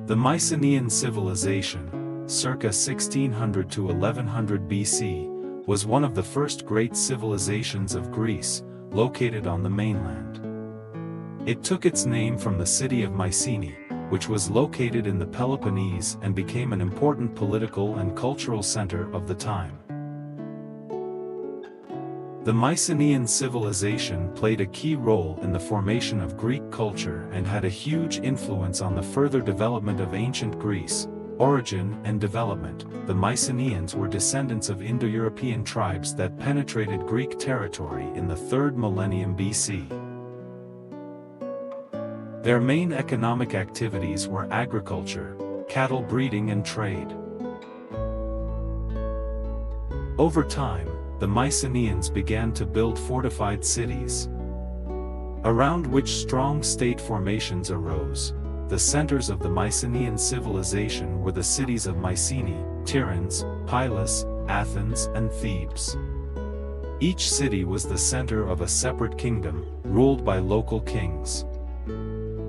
The Mycenaean civilization, circa 1600 to 1100 BC, was one of the first great civilizations of Greece, located on the mainland. It took its name from the city of Mycenae, which was located in the Peloponnese and became an important political and cultural center of the time. The Mycenaean civilization played a key role in the formation of Greek culture and had a huge influence on the further development of ancient Greece. Origin and development. The Mycenaeans were descendants of Indo-European tribes that penetrated Greek territory in the 3rd millennium BC. Their main economic activities were agriculture, cattle breeding and trade. Over time, the Mycenaeans began to build fortified cities, around which strong state formations arose. The centers of the Mycenaean civilization were the cities of Mycenae, Tiryns, Pylos, Athens and Thebes. Each city was the center of a separate kingdom, ruled by local kings.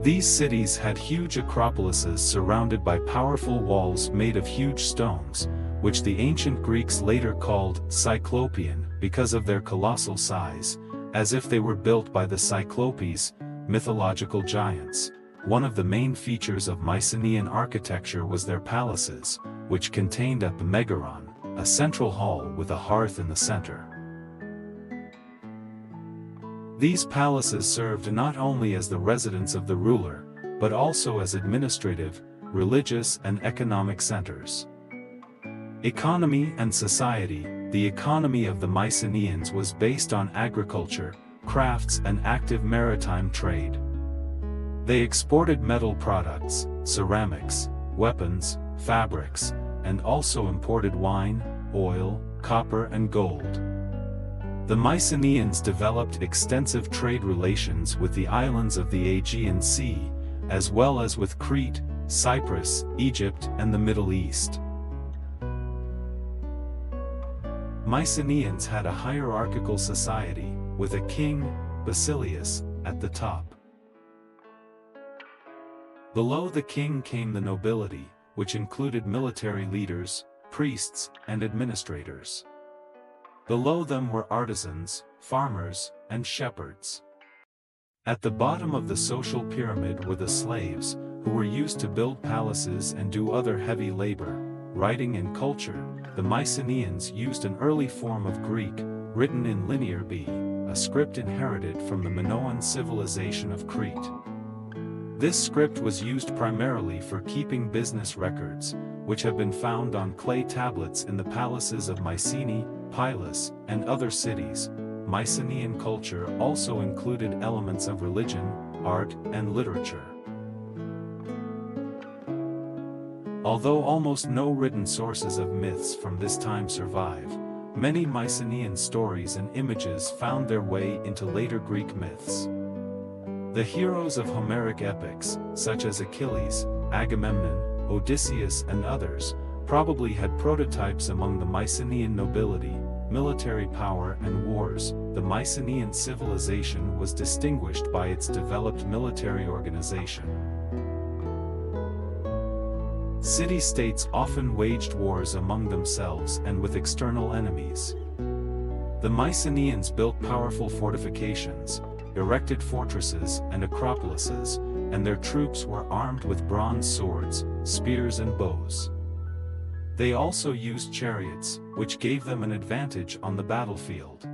These cities had huge acropolises surrounded by powerful walls made of huge stones, which the ancient Greeks later called cyclopean because of their colossal size, as if they were built by the Cyclopes, mythological giants. One of the main features of Mycenaean architecture was their palaces, which contained at the megaron, a central hall with a hearth in the center. These palaces served not only as the residence of the ruler, but also as administrative, religious and economic centers. Economy and society. The economy of the Mycenaeans was based on agriculture, crafts and active maritime trade. They exported metal products, ceramics, weapons, fabrics, and also imported wine, oil, copper and gold. The Mycenaeans developed extensive trade relations with the islands of the Aegean Sea, as well as with Crete, Cyprus, Egypt and the Middle East. Mycenaeans had a hierarchical society, with a king, Basileus, at the top. Below the king came the nobility, which included military leaders, priests, and administrators. Below them were artisans, farmers, and shepherds. At the bottom of the social pyramid were the slaves, who were used to build palaces and do other heavy labor. Writing and culture. The Mycenaeans used an early form of Greek, written in Linear B, a script inherited from the Minoan civilization of Crete. This script was used primarily for keeping business records, which have been found on clay tablets in the palaces of Mycenae, Pylos, and other cities. Mycenaean culture also included elements of religion, art, and literature. Although almost no written sources of myths from this time survive, many Mycenaean stories and images found their way into later Greek myths. The heroes of Homeric epics, such as Achilles, Agamemnon, Odysseus and others, probably had prototypes among the Mycenaean nobility, military power and wars. The Mycenaean civilization was distinguished by its developed military organization. City-states often waged wars among themselves and with external enemies. The Mycenaeans built powerful fortifications, erected fortresses and acropolises, and their troops were armed with bronze swords, spears and bows. They also used chariots, which gave them an advantage on the battlefield.